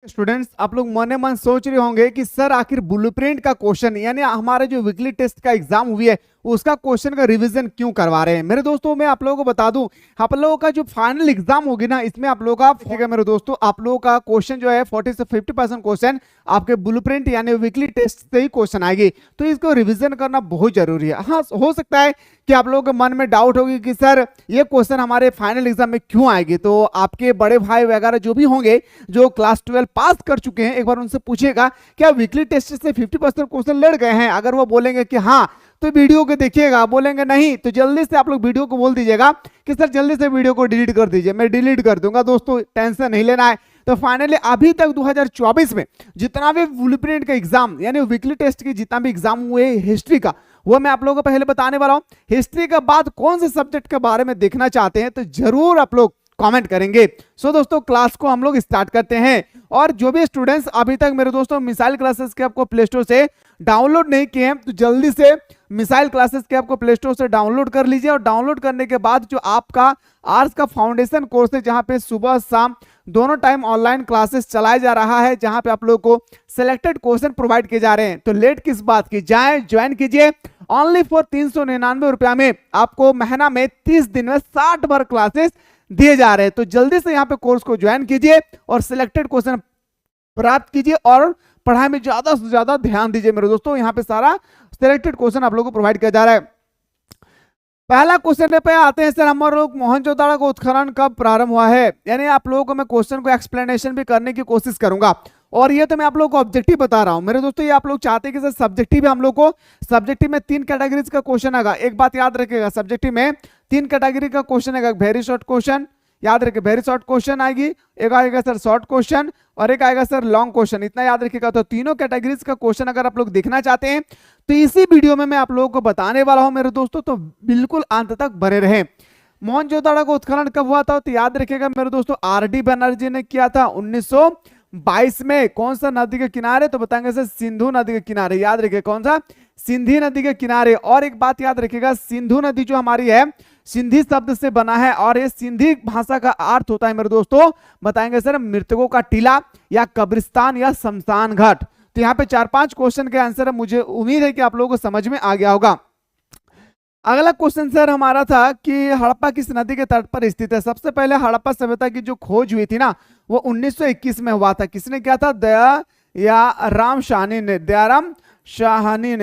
Students, आप लोग मन मन सोच रहे होंगे कि सर आखिर ब्लूप्रिंट का क्वेश्चन यानी हमारे जो वीकली टेस्ट का एग्जाम हुई है उसका क्वेश्चन का रिवीजन क्यों करवा रहे हैं। मेरे दोस्तों मैं आप लोगों को बता दूं, आप लोगों का जो फाइनल एग्जाम होगी ना, इसमें आप लोगों का देखिएगा मेरे दोस्तों, आप लोगों का क्वेश्चन जो है 40 से 50% क्वेश्चन आपके ब्लूप्रिंट यानी वीकली टेस्ट से ही क्वेश्चन आएगी। तो इसको रिविजन करना बहुत जरूरी है। हाँ, हो सकता है कि आप लोगों के मन में डाउट होगी कि सर ये क्वेश्चन हमारे फाइनल एग्जाम में क्यों आएगी। तो आपके बड़े भाई वगैरह जो भी होंगे जो क्लास 12 पास कर चुके हैं, एक बार उनसे पूछिएगा क्या वीकली टेस्ट से 50% क्वेश्चन लड़ गए हैं। अगर वो बोलेंगे कि हाँ तो वीडियो को देखिएगा, बोलेंगे नहीं तो जल्दी से आप लोग वीडियो को बोल दीजिएगा कि सर जल्दी से वीडियो को डिलीट कर दीजिए, मैं डिलीट कर दूंगा। दोस्तों टेंशन नहीं लेना है। तो फाइनली अभी तक 2024 में जितना भी ब्लूप्रिंट का एग्जाम यानी वीकली टेस्ट की जितना भी एग्जाम हुए हिस्ट्री का, वो मैं आप लोगों को पहले बताने वाला हूं। हिस्ट्री के बाद कौन से सब्जेक्ट के बारे में देखना चाहते हैं तो जरूर आप लोग कमेंट करेंगे। सो दोस्तों क्लास को हम लोग स्टार्ट करते हैं। और जो भी स्टूडेंट्स अभी तक मेरे दोस्तों मिसाइल क्लासेस के आपको प्ले स्टोर से डाउनलोड नहीं किए हैं तो जल्दी से मिसाइल क्लासेस के आपको प्ले स्टोर से डाउनलोड कर लीजिए। और डाउनलोड करने के बाद जो आपका आर्ट्स का फाउंडेशन कोर्स है, जहां पे सुबह शाम दोनों टाइम ऑनलाइन क्लासेस चलाया जा रहा है, जहां पे आप लोग को सिलेक्टेड क्वेश्चन प्रोवाइड किए जा रहे हैं। तो लेट किस बात की, जाए ज्वाइन कीजिए। ओनली फॉर 399 रुपया में आपको महीना में 30 दिन में 60 बार क्लासेस दिए जा रहे हैं। तो जल्दी से यहाँ पे कोर्स को ज्वाइन कीजिए और सिलेक्टेड क्वेश्चन प्राप्त कीजिए और पढ़ाई में ज्यादा से ज्यादा ध्यान दीजिए। मेरे दोस्तों यहाँ पे सारा सिलेक्टेड क्वेश्चन आप लोगों को प्रोवाइड किया जा रहा है। पहला क्वेश्चन पे आते हैं, सर हमारे लोग मोहनजोदड़ो का उत्खनन कब प्रारंभ हुआ है। यानी आप लोगों को मैं क्वेश्चन को एक्सप्लेनेशन भी करने की कोशिश करूंगा। और ये तो मैं आप लोगों को ऑब्जेक्टिव बता रहा हूं मेरे दोस्तों। ये आप लोग चाहते हैं कि सर सब्जेक्टिव हम लोग को सब्जेक्टिव में 3 कैटेगरीज का क्वेश्चन आएगा। एक बात याद रखिएगा, सब्जेक्टिव में 3 कैटेगरी का क्वेश्चन आएगा। वेरी शॉर्ट क्वेश्चन, याद रखिए वेरी शॉर्ट क्वेश्चन आएगी, एक आएगा सर शॉर्ट क्वेश्चन और एक आएगा सर लॉन्ग क्वेश्चन। इतना याद रखिएगा। तो तीनों कैटेगरीज का क्वेश्चन अगर आप लोग देखना चाहते हैं तो इसी वीडियो में मैं आप लोगों को बताने वाला हूं मेरे दोस्तों, तो बिल्कुल अंत तक बने रहे। मोहनजोदड़ो का उत्खनन कब हुआ था तो याद रखिएगा मेरे दोस्तों, आर.डी. बनर्जी ने किया था 1922 में। कौन सा नदी के किनारे तो बताएंगे सर सिंधु नदी के किनारे। याद रखिए कौन सा, सिंधी नदी के किनारे। और एक बात याद रखिएगा, सिंधु नदी जो हमारी है सिंधी शब्द से बना है और ये सिंधी भाषा का अर्थ होता है मेरे दोस्तों, बताएंगे सर मृतकों का टीला या कब्रिस्तान या शमशान घाट। तो यहाँ पे 4-5 क्वेश्चन के आंसर है, मुझे उम्मीद है कि आप लोगों को समझ में आ गया होगा। अगला क्वेश्चन सर हमारा था कि हड़प्पा किस नदी के तट पर स्थित है। सबसे पहले हड़प्पा सभ्यता की जो खोज हुई थी ना वो 1921 में हुआ था। किसने किया था, दयाराम साहनी ने। दयाराम साहनी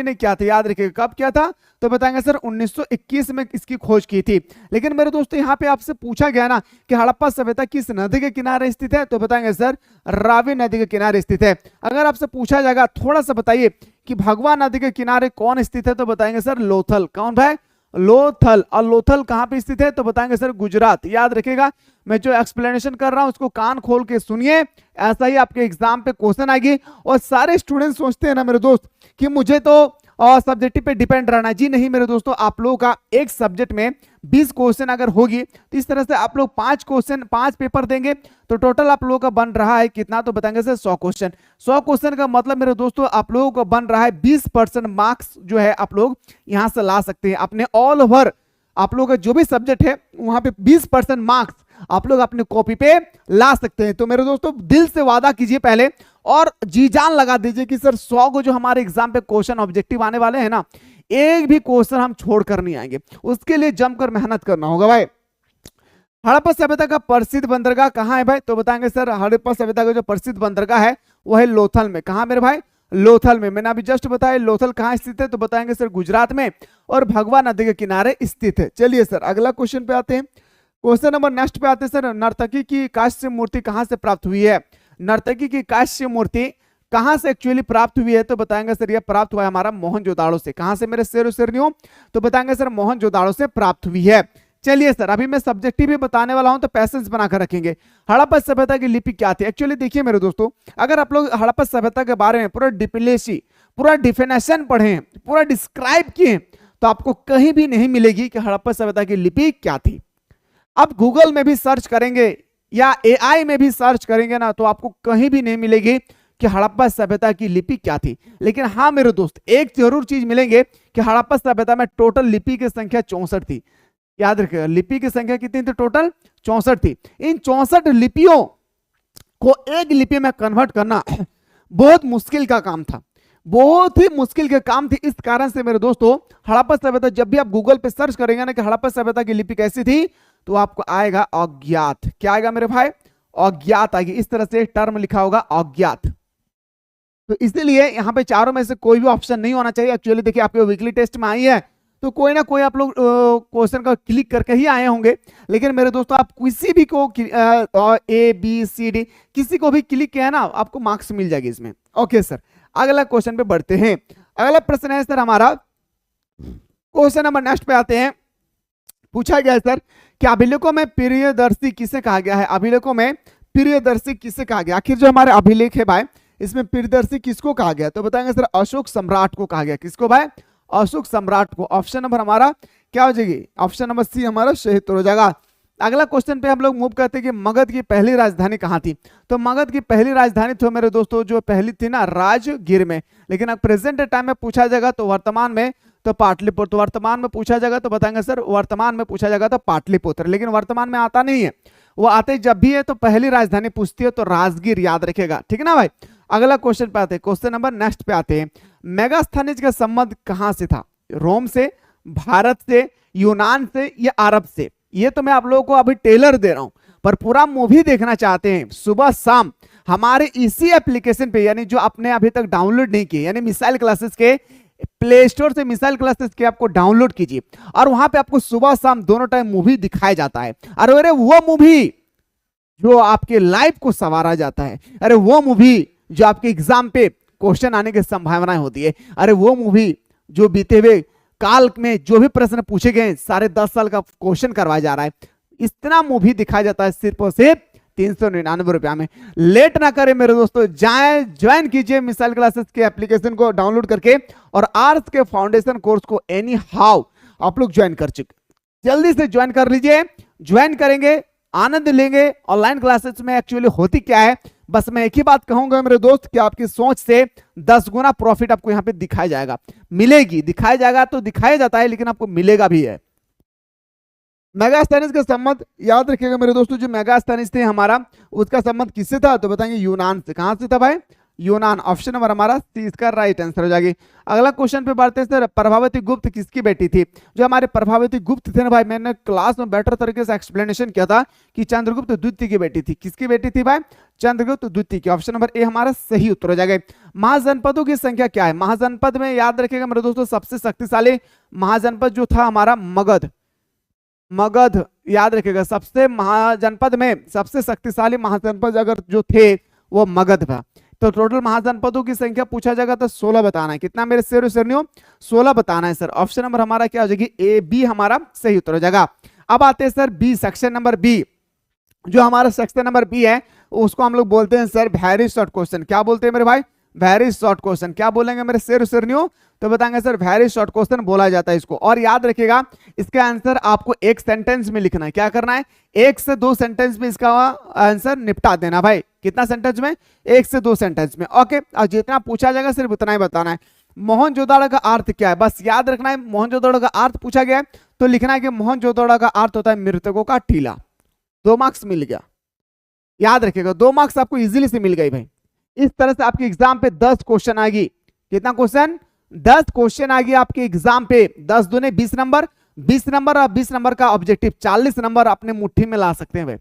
ने क्या था, याद रखिए कब किया था तो बताएंगे सर 1921 में इसकी खोज की थी। लेकिन मेरे दोस्तों यहाँ पे आपसे पूछा गया ना कि हड़प्पा सभ्यता किस नदी के किनारे स्थित है तो बताएंगे सर रावी नदी के किनारे स्थित है। अगर आपसे पूछा जाएगा थोड़ा सा बताइए कि भगवा नदी के किनारे कौन स्थित है तो बताएंगे सर लोथल। कौन भाई, लोथल। और लोथल कहाँ पे स्थित है तो बताएंगे सर गुजरात। याद रखिएगा, मैं जो एक्सप्लेनेशन कर रहा हूं उसको कान खोल के सुनिए, ऐसा ही आपके एग्जाम पे क्वेश्चन आएगी। और सारे स्टूडेंट सोचते हैं ना मेरे दोस्त कि मुझे तो सब्जेक्टिव पे डिपेंड रहना। जी नहीं मेरे दोस्तों, आप लोगों का एक सब्जेक्ट में 20 क्वेश्चन अगर होगी तो इस तरह से आप लोग 5 पेपर देंगे तो टोटल आप लोगों का बन रहा है कितना तो बताएंगे सर 100 क्वेश्चन। 100 क्वेश्चन का मतलब मेरे दोस्तों आप लोगों को बन रहा है 20% मार्क्स जो है आप लोग यहां से ला सकते हैं अपने ऑल ओवर। आप लोगों का जो भी सब्जेक्ट है वहां पे 20% मार्क्स आप लोग अपने कॉपी पे ला सकते हैं। तो मेरे दोस्तों दिल से वादा कीजिए पहले और जी जान लगा दीजिए कि सर 100 को जो हमारे एग्जाम पे क्वेश्चन ऑब्जेक्टिव आने वाले हैं ना, एक भी क्वेश्चन हम छोड़कर नहीं आएंगे। उसके लिए जमकर मेहनत करना होगा भाई। हड़प्पा सभ्यता का प्रसिद्ध बंदरगाह कहाँ है भाई तो बताएंगे सर हड़प्पा सभ्यता का जो प्रसिद्ध बंदरगाह है वो है लोथल में। कहाँ मेरे भाई, लोथल में। मैंने अभी जस्ट बताया लोथल कहाँ स्थित है तो बताएंगे सर गुजरात में और भगवा नदी के किनारे स्थित है। चलिए सर अगला क्वेश्चन पे आते हैं। क्वेश्चन नंबर नेक्स्ट पे आते हैं सर, नर्तकी की कांस्य मूर्ति कहां से प्राप्त हुई है। नर्तकी की कांस्य मूर्ति कहां से एक्चुअली प्राप्त हुई है तो बताएंगे सर यह प्राप्त हुआ है हमारा मोहनजोदड़ो से। कहां से मेरे शेर शेरनियों तो बताएंगे सर मोहनजोदड़ो से प्राप्त हुई है। चलिए सर अभी मैं सब्जेक्टिव भी बताने वाला हूं तो पैसेंस बनाकर रखेंगे। हड़प्पा सभ्यता की लिपि क्या थी। एक्चुअली देखिए मेरे दोस्तों, अगर आप लोग हड़प्पा सभ्यता के बारे में पूरा डिपिलेसी पूरा डिफिनेशन पढ़े, पूरा डिस्क्राइब किए तो आपको कहीं भी नहीं मिलेगी कि हड़प्पा सभ्यता की लिपि क्या थी। अब गूगल में भी सर्च करेंगे या एआई में भी सर्च करेंगे ना तो आपको कहीं भी नहीं मिलेगी कि हड़प्पा सभ्यता की लिपि क्या थी। लेकिन हाँ मेरे दोस्त एक जरूर चीज मिलेंगे कि हड़प्पा सभ्यता में टोटल लिपि की संख्या 64 थी। याद रखिएगा लिपि की संख्या कितनी थी, टोटल 64 थी। इन 64 लिपियों को एक लिपि में कन्वर्ट करना बहुत मुश्किल का काम था, बहुत ही मुश्किल के काम थी। इस कारण से मेरे दोस्तों हड़प्पा सभ्यता, जब भी आप गूगल पे सर्च करेंगे ना कि हड़प्पा सभ्यता की लिपि कैसी थी, तो आपको आएगा अज्ञात। क्या आएगा मेरे भाई? अज्ञात आएगी। इस तरह से टर्म लिखा होगा अज्ञात। तो इसीलिए यहाँ पे चारों में से कोई भी ऑप्शन नहीं होना चाहिए। एक्चुअली देखिए आपके वीकली टेस्ट में आई है तो कोई ना कोई आप लोग क्वेश्चन का क्लिक करके ही आए होंगे, लेकिन मेरे दोस्तों आप किसी भी को ए बी सी डी किसी को भी क्लिक किया है ना, आपको मार्क्स मिल जाएगी इसमें। ओके सर, अगला क्वेश्चन पे बढ़ते हैं। अगला प्रश्न है सर हमारा, क्वेश्चन नंबर नेक्स्ट पे आते हैं। पूछा गया है सर कि अभिलेखों में प्रियदर्शी किसे कहा गया है? अभिलेखों में प्रियदर्शी किसे कहा गया? आखिर जो हमारे अभिलेख है भाई, इसमें प्रियदर्शी किसको कहा गया? तो बताएंगे सर अशोक सम्राट को कहा गया। किसको भाई? अशोक सम्राट को। ऑप्शन नंबर हमारा क्या हो जाएगी? ऑप्शन नंबर सी हमारा सही उत्तर हो जाएगा। अगला क्वेश्चन पे हम लोग मूव करते हैं कि मगध की पहली राजधानी कहाँ थी? तो मगध की पहली राजधानी तो मेरे दोस्तों जो पहली थी ना राजगीर में, लेकिन अब प्रेजेंट टाइम में पूछा जाएगा तो वर्तमान में तो पाटलिपुत्र। तो वर्तमान में पूछा जाएगा तो बताएंगे सर वर्तमान में पूछा जाएगा तो पाटलिपुत्र, लेकिन वर्तमान में आता नहीं है। वो आते जब भी है तो पहली राजधानी पूछती है तो राजगीर याद रखेगा, ठीक है ना भाई। अगला क्वेश्चन पे आते हैं, क्वेश्चन नंबर नेक्स्ट पे आते हैं। मेगास्थनीज का संबंध कहां से था? रोम से, भारत से, यूनान से या अरब से? ये तो मैं आप लोगों को अभी टेलर दे रहा हूं, पर पूरा मूवी देखना चाहते हैं सुबह शाम हमारे इसी एप्लीकेशन पे, यानी जो आपने अभी तक डाउनलोड नहीं किए, यानी मिसाइल क्लासेस के प्ले स्टोर से मिसाइल क्लासेस के आपको डाउनलोड कीजिए और वहां पे आपको सुबह शाम दोनों टाइम मूवी दिखाया जाता है। अरे वो मूवी जो आपके लाइफ को संवारा जाता है, अरे वो मूवी जो आपके एग्जाम पे क्वेश्चन आने की संभावनाएं होती है, अरे वो मूवी जो बीते हुए काल में जो भी प्रश्न पूछे गए सारे 10 साल का क्वेश्चन करवाया जा रहा है, इतना मूवी दिखाया जाता है सिर्फ और सिर्फ 399 रुपया में। लेट ना करें मेरे दोस्तों, जाएं ज्वाइन कीजिए मिसाइल क्लासेस के एप्लीकेशन को डाउनलोड करके और आर्ट्स के फाउंडेशन कोर्स को एनी हाउ आप लोग ज्वाइन कर चुके, जल्दी से ज्वाइन कर लीजिए। ज्वाइन करेंगे, आनंद लेंगे। ऑनलाइन क्लासेस में एक्चुअली होती क्या है, बस मैं एक ही बात कहूंगा मेरे दोस्त कि आपकी सोच से 10 गुना प्रॉफिट आपको यहाँ पे दिखाया जाएगा, मिलेगी। दिखाया जाएगा तो दिखाया जाता है, लेकिन आपको मिलेगा भी है। मेगास्थनीज का संबंध याद रखिएगा मेरे दोस्तों, जो मेगास्थनीज थे हमारा उसका संबंध किससे था? तो बताएंगे यूनान से। कहां से था भाई? यूनान। ऑप्शन नंबर हमारा सी इसका राइट आंसर हो जाएगी। अगला क्वेश्चन पे बढ़ते हैं सर, प्रभावती गुप्त किसकी बेटी थी? जो हमारे प्रभावती गुप्त थे ना भाई, मैंने क्लास में बेटर तरीके से एक्सप्लेनेशन किया था कि चंद्रगुप्त द्वितीय की बेटी थी। किसकी बेटी थी भाई? चंद्रगुप्त द्वितीय की। ऑप्शन नंबर ए हमारा सही उत्तर हो जाएगा। महाजनपदों की संख्या क्या है? महाजनपद में याद रखिएगा मेरे दोस्तों, सबसे शक्तिशाली महाजनपद जो था हमारा मगध। मगध याद रखिएगा, सबसे महाजनपद में सबसे शक्तिशाली महाजनपद अगर जो थे वो मगध था। तो टोटल महाजनपदों की संख्या पूछा जाएगा तो 16 बताना है। कितना मेरे शेर शेरनियों? 16 बताना है सर। ऑप्शन नंबर हमारा क्या हो जाएगी? ए बी हमारा सही उत्तर हो जाएगा। अब आते हैं sir B, section number B. जो हमारा सेक्शन नंबर बी है उसको हम लोग बोलते हैं सर वेरी शॉर्ट क्वेश्चन। क्या बोलते हैं मेरे भाई? Very short question. क्या बोलेंगे मेरे शेर शेरनियों? तो बताएंगे सर वेरी शॉर्ट क्वेश्चन बोला जाता है इसको। और याद रखिएगा इसका आंसर आपको एक सेंटेंस में लिखना है। क्या करना है? 1 से 2 सेंटेंस में इसका आंसर निपटा देना भाई। कितना सेंटेंस में? 1 से 2 सेंटेंस में। ओके, और जितना पूछा जाएगा सिर्फ उतना ही बताना है। मोहनजोदड़ो का अर्थ क्या है? बस याद रखना है, मोहनजोदड़ो का अर्थ पूछा गया है तो लिखना है कि मोहनजोदड़ो का अर्थ होता है मृतकों का टीला। 2 मार्क्स मिल गया, याद रखिएगा 2 मार्क्स आपको इजीली से मिल गई भाई। इस तरह से आपके एग्जाम पे 10 क्वेश्चन आएगी। कितना क्वेश्चन? 10 क्वेश्चन आ गया आपके एग्जाम पे। 10 दूने 20 नंबर, 20 नंबर और 20 नंबर का ऑब्जेक्टिव, 40 नंबर अपने मुट्ठी में ला सकते हैं भाई।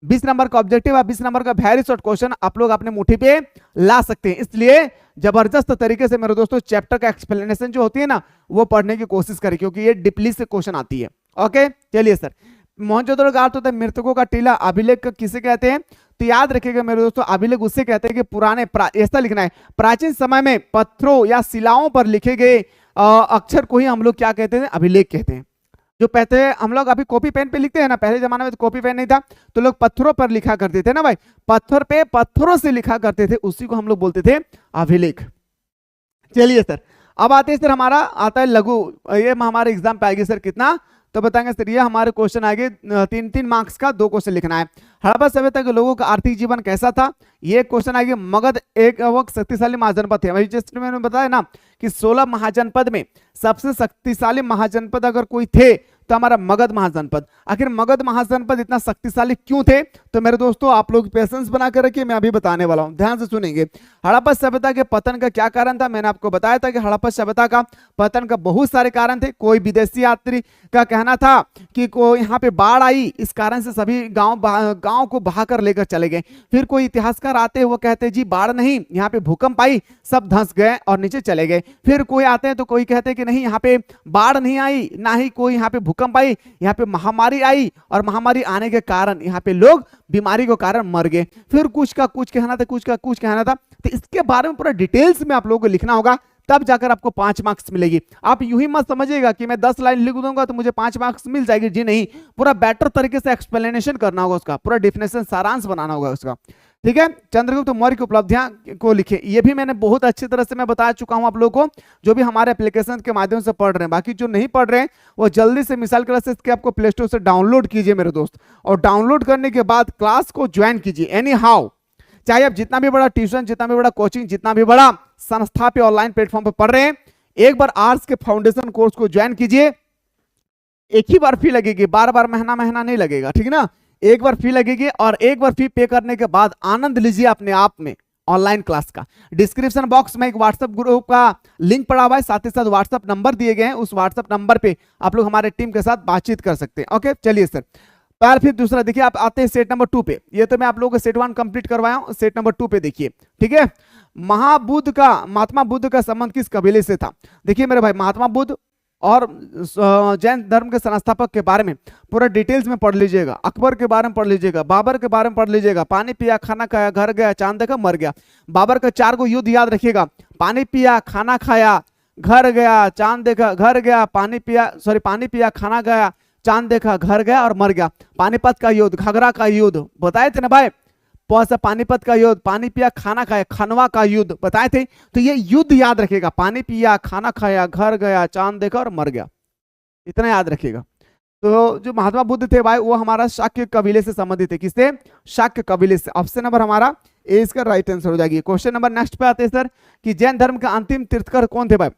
20 नंबर का ऑब्जेक्टिव और 20 नंबर का वेरी शॉर्ट क्वेश्चन आप लोग अपने मुट्ठी पे ला सकते हैं। इसलिए जबरदस्त तरीके से मेरे दोस्तों चैप्टर का एक्सप्लेनेशन जो होती है ना वो पढ़ने की कोशिश करें, क्योंकि ये डीपली से क्वेश्चन आती है। ओके चलिए सर, मोहनजोदड़ो का अर्थ होता है मृतकों का टीला। अभिलेख किसे कहते हैं? तो याद रखिएगा मेरे दोस्तों अभिलेख उससे कहते हैं कि पुराने ऐसा लिखना है, प्राचीन समय में पत्थरों या शिलाओं पर लिखे गए अक्षर को ही हम लोग क्या कहते हैं? अभिलेख कहते हैं। जो पहले हम लोग अभी कॉपी पेन पे लिखते हैं ना, पहले जमाने में तो कॉपी पेन नहीं था तो लोग पत्थरों पर लिखा करते थे ना भाई, पत्थर पे पत्थरों से लिखा करते थे, उसी को हम लोग बोलते थे अभिलेख। चलिए सर, अब आते हैं सर हमारा आता है लघु। ये हमारे एग्जाम पे आएगी सर कितना? तो बताएंगे सर ये हमारे क्वेश्चन आगे 3-3 मार्क्स का 2 क्वेश्चन लिखना है। हड़प्पा सभ्यता के लोगों का आर्थिक जीवन कैसा था? ये क्वेश्चन आगे। मगध एक वक्त शक्तिशाली महाजनपद थे। वही जस्ट मैंने बताया ना कि 16 महाजनपद में सबसे शक्तिशाली महाजनपद अगर कोई थे तो हमारा मगध महाजनपद। आखिर मगध महाजनपद इतना शक्तिशाली क्यों थे? तो मेरे दोस्तों आप लोग पेशेंस बना कर रखिए, मैं अभी बताने वाला हूं, ध्यान से सुनेंगे। हड़प्पा सभ्यता के पतन का क्या कारण था? मैंने आपको बताया था कि हड़प्पा सभ्यता का पतन का बहुत सारे कारण थे। कोई विदेशी यात्री का कहना था कि कोई यहाँ पे बाढ़ आई, इस कारण से सभी गांव को बहाकर लेकर चले गए। फिर कोई इतिहासकार आते हैं, वो कहते हैं जी बाढ़ नहीं, यहाँ पे भूकंप आई, सब धंस गए और नीचे चले गए। फिर कोई आते हैं तो कोई कहते हैं कि नहीं, यहाँ पे बाढ़ नहीं आई, ना ही कोई यहाँ पे भूकंप आई, यहाँ पे महामारी आई और महामारी आने के कारण यहाँ पे लोग बीमारी के कारण मर गए। फिर कुछ का कुछ कहना था, कुछ का कुछ कहना था। तो इसके बारे में पूरा डिटेल्स में आप लोगों को लिखना होगा, तब जाकर आपको 5 मार्क्स मिलेगी। आप यूं ही मत समझिएगा कि मैं 10 लाइन लिख दूंगा तो मुझे 5 मार्क्स मिल जाएगी, जी नहीं, पूरा बेटर तरीके से एक्सप्लेनेशन करना होगा, उसका पूरा डेफिनेशन सारांश बनाना होगा उसका, ठीक है। चंद्रगुप्त मौर्य की उपलब्धियां को लिखे, ये भी मैंने बहुत अच्छी तरह से मैं बता चुका हूं आप लोगों को, जो भी हमारे एप्लीकेशन के माध्यम से पढ़ रहे हैं। बाकी जो नहीं पढ़ रहे हैं वो जल्दी से मिसाल क्लासेस के आपको प्ले स्टोर से डाउनलोड कीजिए मेरे दोस्त, और डाउनलोड करने के बाद क्लास को ज्वाइन कीजिए एनी हाउ। चाहे आप जितना भी बड़ा ट्यूशन, जितना भी बड़ा कोचिंग, जितना भी बड़ा संस्था पे ऑनलाइन प्लेटफॉर्म पे पढ़ रहे हैं, एक बार आर्ट्स के फाउंडेशन कोर्स को ज्वाइन कीजिए। एक ही बार फी लगेगी, बार बार महीना महीना नहीं लगेगा, ठीक है ना। एक बार फी लगेगी और एक बार फी पे करने के बाद आनंद लीजिए अपने आप में ऑनलाइन क्लास का। डिस्क्रिप्शन बॉक्स में एक व्हाट्सएप ग्रुप का लिंक पड़ा हुआ है, साथ ही साथ व्हाट्सएप नंबर दिए गए हैं, उस व्हाट्सएप नंबर पे आप लोग हमारे टीम के साथ बातचीत कर सकते हैं। ओके चलिए सर, फिर दूसरा देखिए, आप आते हैं सेट नंबर 2 पे। ये तो मैं आप लोगों को सेट 1 कंप्लीट करवाया हूं, सेट नंबर 2 पे देखिए, ठीक है। महात्मा बुद्ध का संबंध किस कबीले से था? देखिए मेरे भाई, महात्मा बुद्ध और जैन धर्म के संस्थापक के बारे में पूरा डिटेल्स में पढ़ लीजिएगा। अकबर के बारे में पढ़ लीजिएगा, बाबर के बारे में पढ़ लीजिएगा। पानी पिया, खाना खाया, घर गया, चांद देखा, मर गया। बाबर का 4 युद्ध याद रखिएगा, पानी पिया, खाना खाया, घर गया, चांद देखा, घर गया, पानी पिया, खाना गया, चांद देखा, घर गया और मर गया। पानीपत का युद्ध, घाघरा का युद्ध बताए थे ना भाई, पानीपत का युद्ध, पानी पिया, खाना खाया, खनवा का युद्ध बताए थे। तो ये युद्ध याद रखिएगा, पानी पिया, खाना खाया, घर गया, चांद देखा और मर गया, इतना याद रखिएगा। तो जो महात्मा बुद्ध थे भाई, वो हमारा शाक्य कबीले से संबंधित है। किससे? शाक्य कबीले से। ऑप्शन नंबर हमारा ए इसका राइट आंसर हो जाएगी। क्वेश्चन नंबर नेक्स्ट पे आते हैं सर, कि जैन धर्म के अंतिम तीर्थकर कौन थे भाई?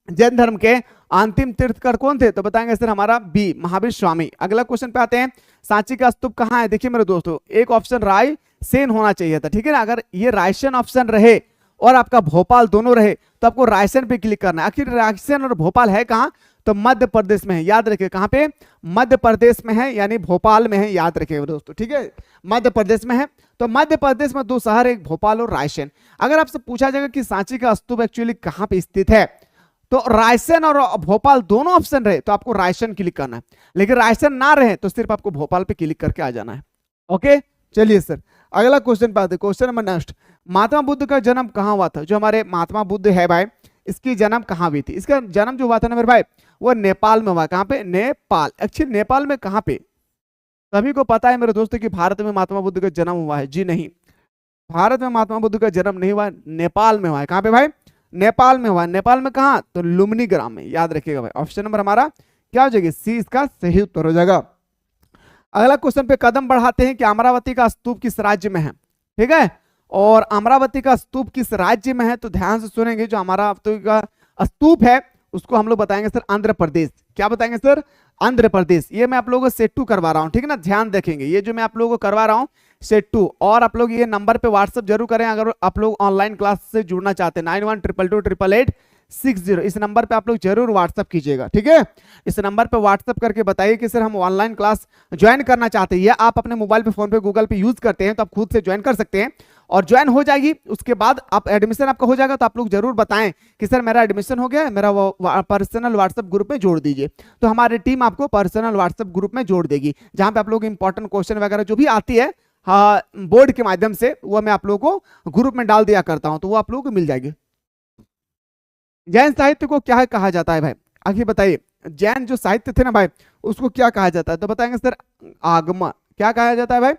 जैन धर्म के अंतिम तीर्थकर कौन थे? तो बताएंगे सर हमारा बी, महावीर स्वामी। अगला क्वेश्चन पे आते हैं, सांची का स्तूप कहाँ है? देखिए मेरे दोस्तों, एक ऑप्शन रायसेन होना चाहिए था, ठीक है ना। अगर ये रायसेन ऑप्शन रहे और आपका भोपाल दोनों रहे तो आपको रायसेन पे क्लिक करना है। आखिर रायसेन और भोपाल है कहाँ? तो मध्य प्रदेश में है, याद रखिए। कहाँ पे? मध्य प्रदेश में है, यानी भोपाल में है, याद रखिएगा दोस्तों, ठीक है। मध्य प्रदेश में है, तो मध्य प्रदेश में 2 शहर, एक भोपाल और रायसेन। अगर आपसे पूछा जाएगा कि सांची का स्तूप एक्चुअली कहाँ पे स्थित है, तो रायसेन और भोपाल दोनों ऑप्शन रहे तो आपको रायसेन क्लिक करना है, लेकिन रायसेन ना रहे तो सिर्फ आपको भोपाल पे क्लिक करके आ जाना है। ओके चलिए सर, अगला क्वेश्चन पे आते हैं। Question number next, Mahatma Buddha का जन्म कहाँ हुआ था? जो हमारे महात्मा बुद्ध है भाई, इसकी जन्म कहाँ हुई थी? इसका जन्म जो हुआ था ना मेरे भाई, वो नेपाल में हुआ। कहाँ पे? नेपाल। एक्चुअली नेपाल में कहाँ पे? सभी को पता है मेरे दोस्तों कि भारत में महात्मा बुद्ध का जन्म हुआ है, जी नहीं, भारत में महात्मा बुद्ध का जन्म नहीं हुआ, नेपाल में हुआ है। कहाँ पे भाई? नेपाल में हुआ। नेपाल में कहाँ? तो लुम्बिनी ग्राम में, याद रखिएगा भाई। ऑप्शन नंबर हमारा क्या हो जाएगा? सी इसका सही उत्तर हो जाएगा। अगला क्वेश्चन पे कदम बढ़ाते हैं कि अमरावती का स्तूप किस राज्य में है, ठीक है। और अमरावती का स्तूप किस राज्य में है? तो ध्यान से सुनेंगे, जो अमरावती का स्तूप है उसको हम लोग बताएंगे सर आंध्र प्रदेश। क्या बताएंगे सर? आंध्र प्रदेश। ये मैं आप लोगों को सेट 2 करवा रहा हूँ, ठीक है ना, ध्यान रखेंगे। ये जो मैं आप लोगों को करवा रहा हूँ सेट 2, और आप लोग ये नंबर पे व्हाट्सएप जरूर करें अगर आप लोग ऑनलाइन क्लास से जुड़ना चाहते हैं। 9122288860 इस नंबर पे आप लोग जरूर व्हाट्सएप कीजिएगा, ठीक है। इस नंबर पे व्हाट्सएप करके बताइए कि सर हम ऑनलाइन क्लास ज्वाइन करना चाहते हैं, या आप अपने मोबाइल पे, फोन पे, गूगल पे यूज करते हैं तो आप खुद से ज्वाइन कर सकते हैं, और ज्वाइन हो जाएगी। उसके बाद आप एडमिशन आपका हो जाएगा तो आप लोग जरूर बताएं कि सर मेरा एडमिशन हो गया, मेरा पर्सनल व्हाट्सएप ग्रुप में जोड़ दीजिए। तो हमारी टीम आपको पर्सनल व्हाट्सएप ग्रुप में जोड़ देगी, जहां पे आप लोग इंपॉर्टेंट क्वेश्चन वगैरह जो भी आती है बोर्ड के माध्यम से, वो मैं आप लोगों को ग्रुप में डाल दिया करता हूं, तो वो आप लोगों को मिल जाएगी। जैन साहित्य को क्या कहा जाता है भाई? आखिर बताइए, जैन जो साहित्य थे ना भाई, उसको क्या कहा जाता है? तो बताएंगे सर आगम। क्या कहा जाता है भाई?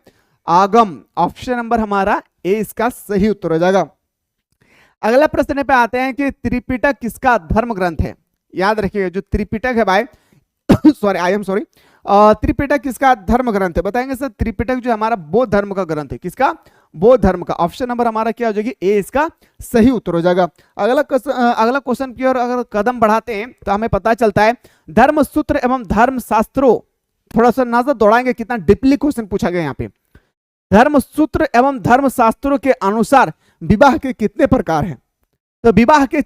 आगम। ऑप्शन नंबर हमारा ए इसका सही उत्तर हो जाएगा। अगला प्रश्न पे आते हैं कि त्रिपिटक किसका धर्म ग्रंथ है? याद रखिएगा, जो त्रिपिटक है भाई sorry, I am sorry, Tripitaka किसका धर्म ग्रंथ है? बताएंगे सर त्रिपिटक जो हमारा बौद्ध धर्म का ग्रंथ है। किसका? बौद्ध धर्म का। ऑप्शन नंबर हमारा क्या हो जाएगी, ए इसका सही उत्तर हो जाएगा। अगला क्वेश्चन की ओर अगर कदम बढ़ाते हैं तो हमें पता चलता है धर्म सूत्र एवं धर्म शास्त्रों, थोड़ा सा नजर दौड़ाएंगे कितना डीपली क्वेश्चन पूछा गया यहाँ पे। धर्म सूत्र एवं धर्म शास्त्रों के अनुसार विवाह के कितने प्रकार हैं? तो विवाह के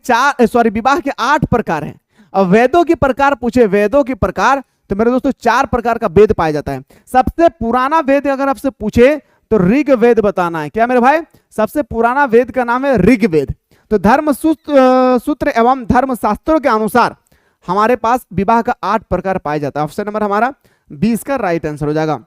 8 प्रकार हैं। अब वेदों के प्रकार पूछे, वेदों के प्रकार, तो मेरे दोस्तों 4 प्रकार का वेद पाया जाता है। सबसे पुराना वेद अगर आपसे पूछे तो ऋग वेद बताना है। क्या मेरे भाई, सबसे पुराना वेद का नाम है ऋग वेद। तो धर्म सूत्र एवं धर्म शास्त्रों के अनुसार हमारे पास विवाह का 8 प्रकार पाया जाता है। ऑप्शन नंबर हमारा 20 का राइट आंसर हो जाएगा।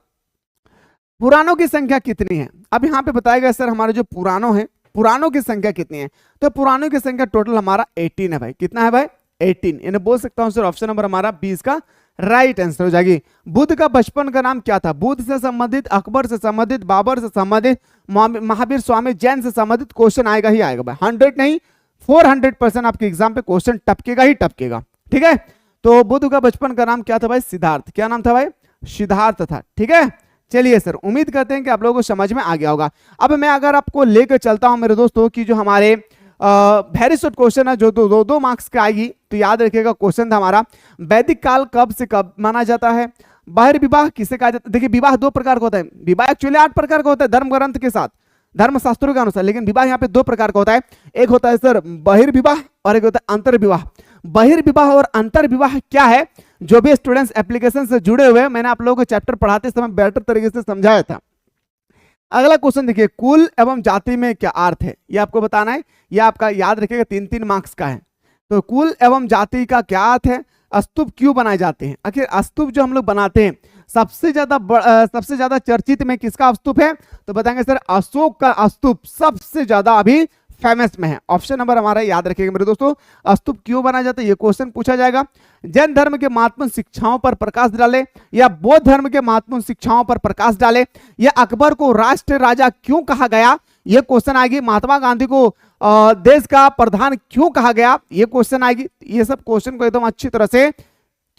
पुराणों की संख्या कितनी है? अब यहाँ पे बताया गया सर हमारे जो पुराणों है, पुराणों की संख्या कितनी है? तो पुराणों की संख्या टोटल हमारा 18 है भाई। कितना है भाई? 18। यानी बोल सकता हूं सर ऑप्शन नंबर हमारा 20 का राइट आंसर हो जाएगी। बुद्ध का बचपन का नाम क्या था? बुद्ध से संबंधित, अकबर से संबंधित, बाबर से संबंधित, महावीर स्वामी जैन से संबंधित क्वेश्चन आएगा ही आएगा भाई। 100 नहीं 400% आपके एग्जाम पे क्वेश्चन टपकेगा ही टपकेगा। ठीक है, तो बुद्ध का बचपन का नाम क्या था भाई? सिद्धार्थ। क्या नाम था भाई? सिद्धार्थ था। ठीक है, चलिए सर, उम्मीद करते हैं कि आप लोगों को समझ में आ गया होगा। अब मैं अगर आपको लेकर चलता हूं मेरे दोस्तों कि जो हमारे वेरी शॉर्ट क्वेश्चन है जो दो मार्क्स का आएगी, तो याद रखिएगा क्वेश्चन था हमारा वैदिक काल कब से कब माना जाता है? बहिर्विवाह किसे कहा जाता है? देखिए विवाह 2 प्रकार का होता है। विवाह एक्चुअली 8 प्रकार का होता है धर्म ग्रंथ के साथ, धर्म शास्त्रों के अनुसार, लेकिन विवाह यहाँ पे 2 प्रकार का होता है। एक होता है सर बहिर्विवाह और एक होता है अंतर्विवाह। बहिर्विवाह और अंतर्विवाह क्या है? जो भी स्टूडेंट्स एप्लीकेशन से जुड़े हुए, मैंने आप लोगों को चैप्टर पढ़ाते समय बेटर तरीके से समझाया था। अगला क्वेश्चन देखिए, कुल एवं जाति में क्या अर्थ है? ये आपको बताना है। ये आपका याद रखिएगा 3-3 मार्क्स का है। तो कुल एवं जाति का क्या अर्थ है? स्तूप क्यों बनाए जाते हैं? आखिर स्तूप जो हम लोग बनाते हैं सबसे ज्यादा चर्चित में किसका स्तूप है? तो बताएंगे सर अशोक का स्तूप सबसे ज्यादा अभी फेमस में है। ऑप्शन नंबर हमारा याद रखिएगा मेरे दोस्तों, स्तूप क्यों बनाया जाता है ये क्वेश्चन पूछा जाएगा। जैन धर्म के महत्वपूर्ण शिक्षाओं पर प्रकाश डाले या बौद्ध धर्म के महत्वपूर्ण शिक्षाओं पर प्रकाश डाले या अकबर को राष्ट्र राजा क्यों कहा गया? ये क्वेश्चन आएगी। महात्मा गांधी को देश का प्रधान क्यों कहा गया? ये क्वेश्चन आएगी। ये सब क्वेश्चन को एकदम अच्छी तरह से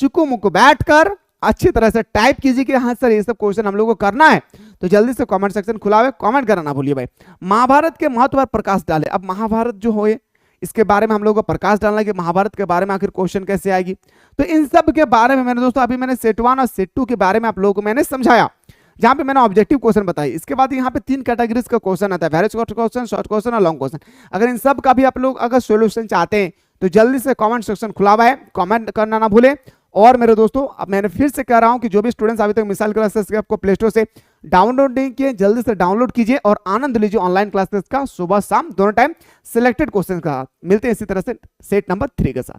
चुकू मुकू बैठकर अच्छी तरह से टाइप कीजिए कि हाँ सर ये सब क्वेश्चन हम लोग को करना है। तो जल्दी से कमेंट सेक्शन खुला हुआ है, कमेंट करना ना भूलिए भाई। महाभारत के महत्व पर प्रकाश डाले। अब महाभारत जो हो इसके बारे में हम लोग को प्रकाश डालना है कि महाभारत के बारे में आखिर क्वेश्चन कैसे आएगी। तो इन सब के बारे में मेरे दोस्तों अभी मैंने सेट 1 और सेट 2 के बारे में आप लोगों को मैंने समझाया, जहां पे मैंने ऑब्जेक्टिव क्वेश्चन बताई। इसके बाद यहाँ पे 3 कैटेगरीज का क्वेश्चन आता है, very short question, short question और लॉन्ग क्वेश्चन। अगर इन सब का भी आप लोग अगर सोल्यूशन चाहते हैं तो जल्दी से कमेंट सेक्शन खुला हुआ है, कमेंट करना ना भूले। और मेरे दोस्तों अब मैंने फिर से कह रहा हूं कि जो भी स्टूडेंट्स अभी तक मिसाइल क्लासेस के आपको प्ले स्टोर से डाउनलोड नहीं किए, जल्दी से डाउनलोड कीजिए और आनंद लीजिए ऑनलाइन क्लासेस का सुबह शाम दोनों टाइम सिलेक्टेड क्वेश्चन का। मिलते हैं इसी तरह से सेट नंबर 3 के साथ।